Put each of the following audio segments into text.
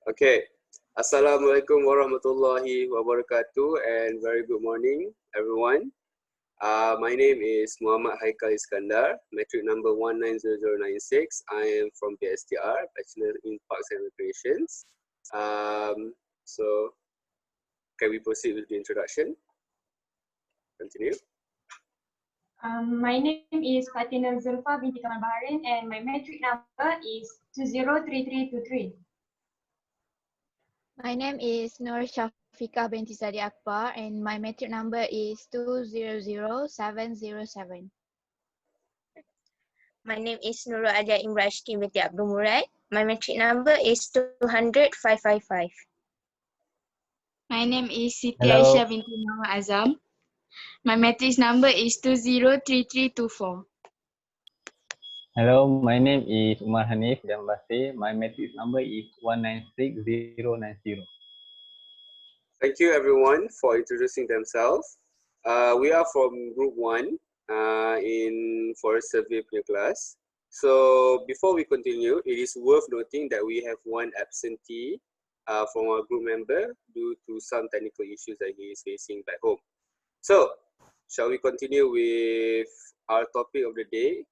Okay. Assalamualaikum warahmatullahi wabarakatuh and very good morning everyone. My name is Muhammad Haikal Iskandar, metric number 190096. I am from PSTR, Bachelor in Parks and Recreations. So can we proceed with the introduction? Continue. My name is Fatina Zulfa binti Kamal Baharin and my metric number is 203323. My name is Nur Shafika binti Sadi Akbar and my metric number is 200707. My name is Nurul Adia Imrashki binti Abdul Murad. My metric number is 200,555. My name is Siti Hello. Aisyah binti Muhammad Azam. My matrix number is 203324. Hello, my name is Umar Hanif Jambasi. My matrix number is 196090. Thank you everyone for introducing themselves. We are from group 1 in Forest Survey class. So before we continue, it is worth noting that we have one absentee from our group member due to some technical issues that he is facing back home. So shall we continue with our topic of the day,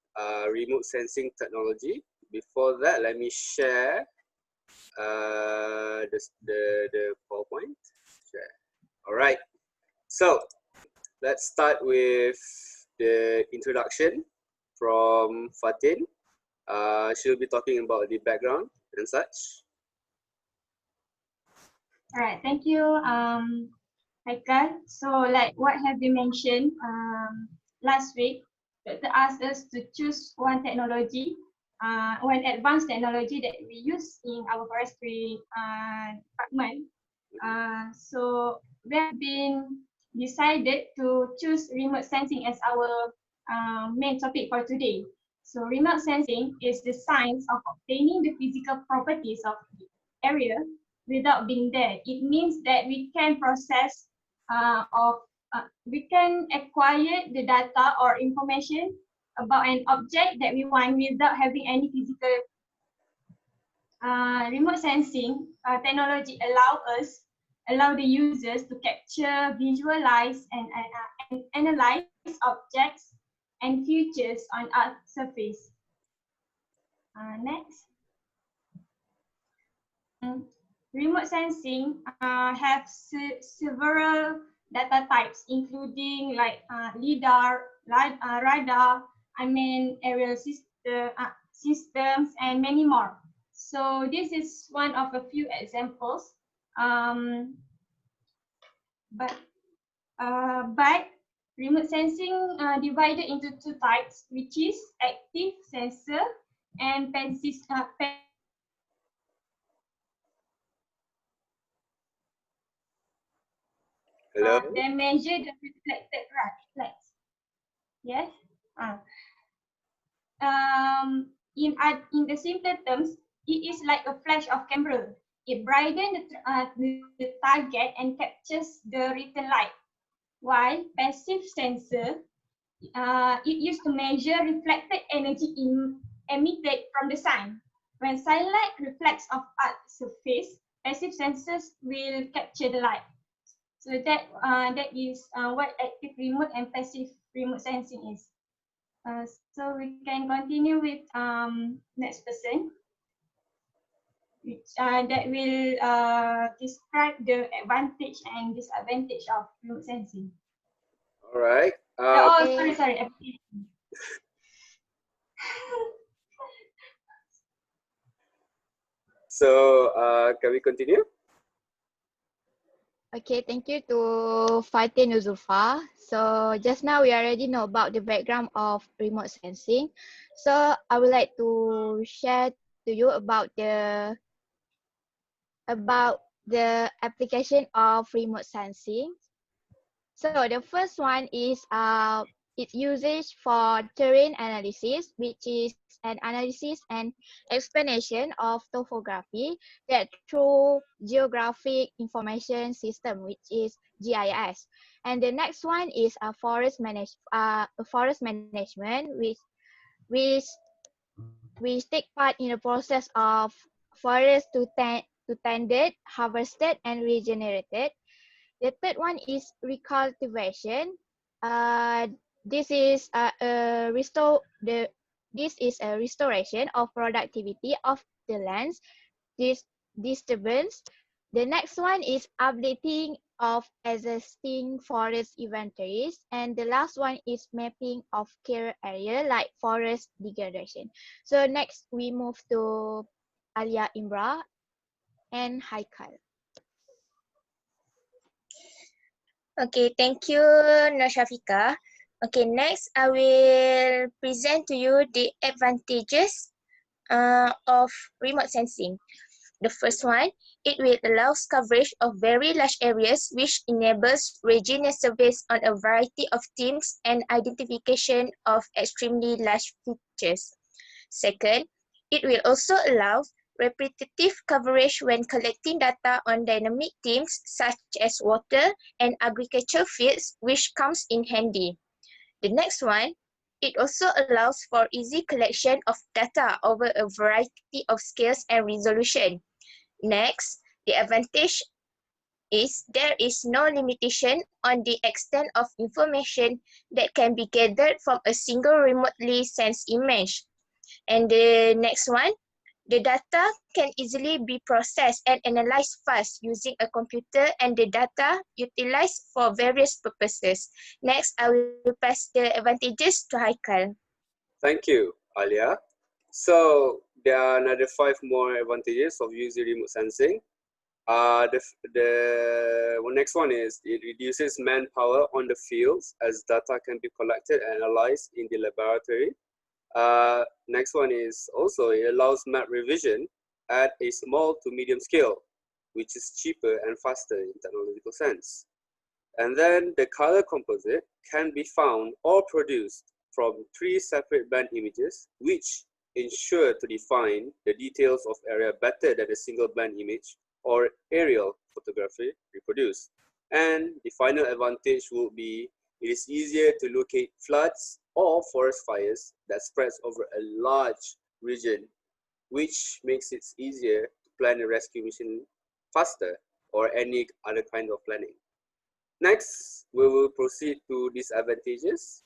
remote sensing technology. Before that, let me share the PowerPoint. All right, so let's start with the introduction from Fatin. She'll be talking about the background and such. All right, thank you, Haikal. So like what have you mentioned last week, Dr. asked us to choose one technology, one advanced technology that we use in our forestry department. So we have been decided to choose remote sensing as our main topic for today. So remote sensing is the science of obtaining the physical properties of the area without being there. It means that we can process we can acquire the data or information about an object that we want without having any physical. Remote sensing technology allow the users to capture, visualize, and analyze objects and features on Earth's surface. Next. Remote sensing have several data types, including like LIDAR, radar, aerial systems, and many more. So this is one of a few examples. But remote sensing divided into two types, which is active sensor and passive. Hello. They measure the reflected light. Yes. In the simpler terms, it is like a flash of camera. It brightens the target and captures the written light. While passive sensor, it used to measure reflected energy emitted from the sun. When sunlight reflects off Earth's surface, passive sensors will capture the light. So that is what active remote and passive remote sensing is. So we can continue with next person, which that will describe the advantage and disadvantage of remote sensing. All right. Sorry. So can we continue? Okay, thank you to Fatin Zulfa. So just now we already know about the background of remote sensing. So I would like to share to you about the application of remote sensing. So the first one is its usage for terrain analysis, which is an analysis and explanation of topography that through geographic information system, which is GIS. And the next one is a forest management, which take part in the process of forest to to tended, harvested, and regenerated. The third one is recultivation. This is this is a restoration of productivity of the lands. This disturbance. The next one is updating of existing forest inventories, and the last one is mapping of care area like forest degradation. So next we move to Alia Imra and Haikal. Okay, thank you, Nashafika. Okay, next I will present to you the advantages of remote sensing. The first one, it will allow coverage of very large areas, which enables regional surveys on a variety of themes and identification of extremely large features. Second, it will also allow repetitive coverage when collecting data on dynamic themes such as water and agriculture fields, which comes in handy. The next one, it also allows for easy collection of data over a variety of scales and resolution. Next, the advantage is there is no limitation on the extent of information that can be gathered from a single remotely sensed image. And the next one, the data can easily be processed and analyzed fast using a computer, and the data utilized for various purposes. Next, I will pass the advantages to Haikal. Thank you, Alia. So there are another 5 more advantages of using remote sensing. The next one is it reduces manpower on the fields as data can be collected and analyzed in the laboratory. Next one is also it allows map revision at a small to medium scale, which is cheaper and faster in technological sense. And then the color composite can be found or produced from 3 separate band images, which ensure to define the details of area better than a single band image or aerial photography reproduced. And the final advantage would be it is easier to locate floods or forest fires that spreads over a large region, which makes it easier to plan a rescue mission faster or any other kind of planning. Next, we will proceed to disadvantages.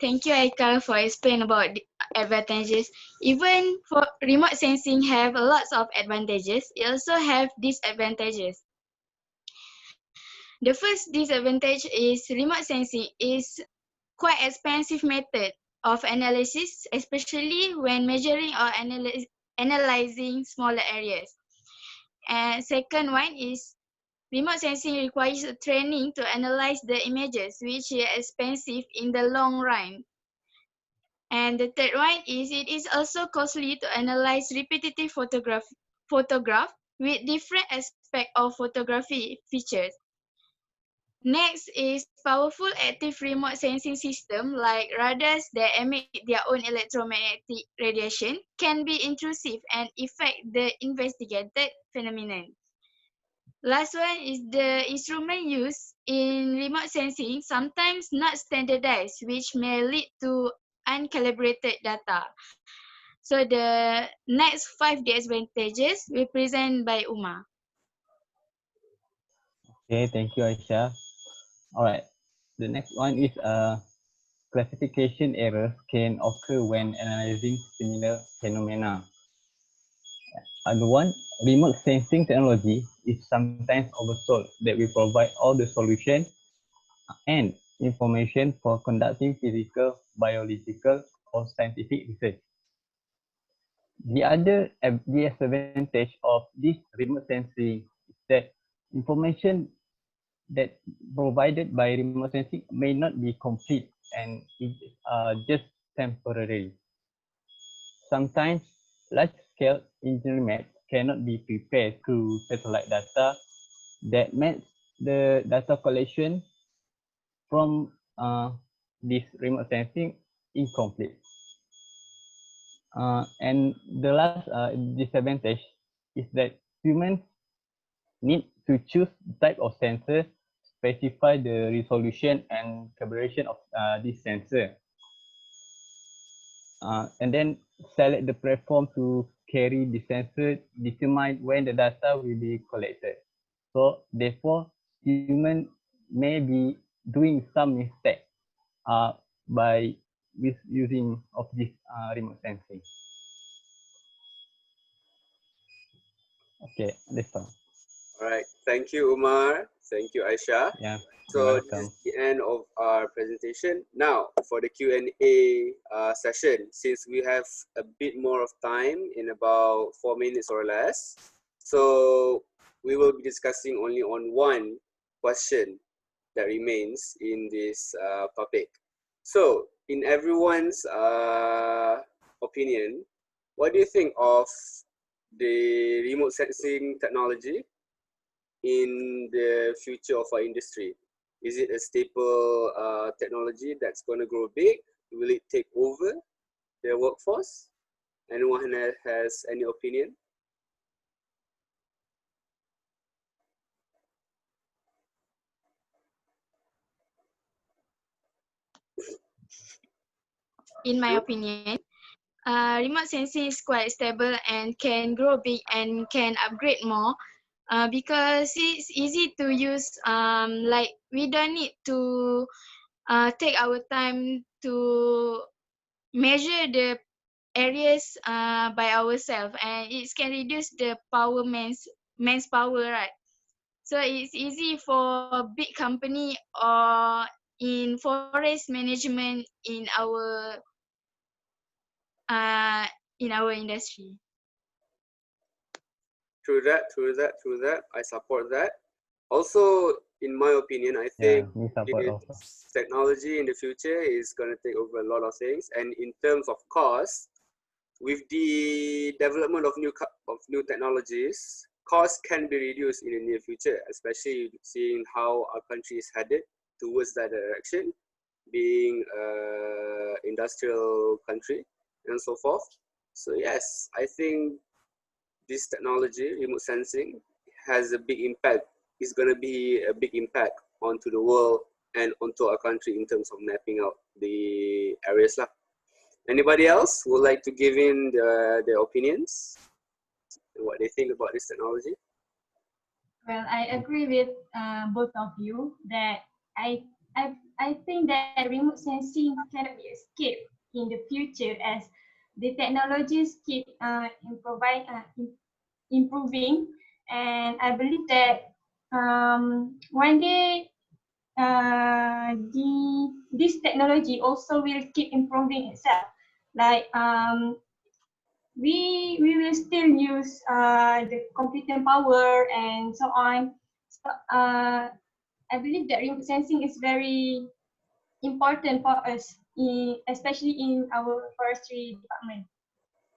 Thank you, Haikal, for explaining about the advantages. Even for remote sensing have lots of advantages, it also have disadvantages. The first disadvantage is remote sensing is quite expensive method of analysis, especially when measuring or analyzing smaller areas. And second one is remote sensing requires training to analyze the images, which is expensive in the long run. And the third one is it is also costly to analyze repetitive photograph with different aspects of photography features. Next is powerful active remote sensing system like radars that emit their own electromagnetic radiation can be intrusive and affect the investigated phenomenon. Last one is the instrument used in remote sensing sometimes not standardized, which may lead to uncalibrated data. So the next 5 disadvantages will present by Uma. Okay, thank you, Aisha. All right, the next one is classification errors can occur when analyzing similar phenomena. The one, remote sensing technology is sometimes oversold that will provide all the solution and information for conducting physical, biological, or scientific research. The other disadvantage of this remote sensing is that information that provided by remote sensing may not be complete and it just temporary. Sometimes large-scale engineering maps cannot be prepared through satellite data that makes the data collection from this remote sensing incomplete. And the last disadvantage is that humans need to choose the type of sensor, specify the resolution and calibration of this sensor, and then select the platform to carry the sensor determine when the data will be collected. So therefore, human may be doing some mistake by misusing of this remote sensing. Okay, that's all. All right. Thank you, Umar. Thank you, Aisha. Yeah, So you're this welcome. is the end of our presentation. Now for the Q&A session, since we have a bit more of time in about 4 minutes or less, so we will be discussing only on one question that remains in this topic. So in everyone's opinion, what do you think of the remote sensing technology in the future of our industry? Is it a staple technology that's going to grow big? Will it take over the workforce? Anyone has any opinion? In my opinion, remote sensing is quite stable and can grow big and can upgrade more because it's easy to use. Like we don't need to take our time to measure the areas by ourselves, and it can reduce the man's power, right? So it's easy for big company or in forest management uh, in our industry. True that. I support that. Also, in my opinion, I Yeah, think we support also. this technology in the future is going to take over a lot of things. And in terms of cost, with the development of new technologies, costs can be reduced in the near future, especially seeing how our country is headed towards that direction, being an industrial country and so forth. So yes, I think this technology, remote sensing, has a big impact. It's going to be a big impact onto the world and onto our country in terms of mapping out the areas lah. Anybody else would like to give in their opinions and what they think about this technology? Well, I agree with both of you that I think that remote sensing cannot be escaped in the future as the technologies keep improving, and I believe that one day this technology also will keep improving itself. Like we will still use the computing power and so on. So, I believe that remote sensing is very important for us, especially in our forestry department,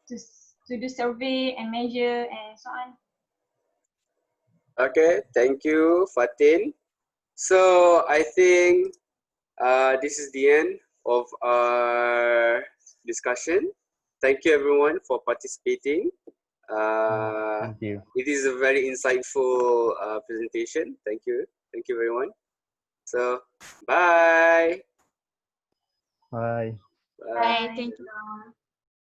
to do survey and measure and so on. Okay, thank you, Fatin. So I think this is the end of our discussion. Thank you everyone for participating. Thank you. It is a very insightful presentation. Thank you everyone. So bye. Bye. Bye. Bye. Thank you.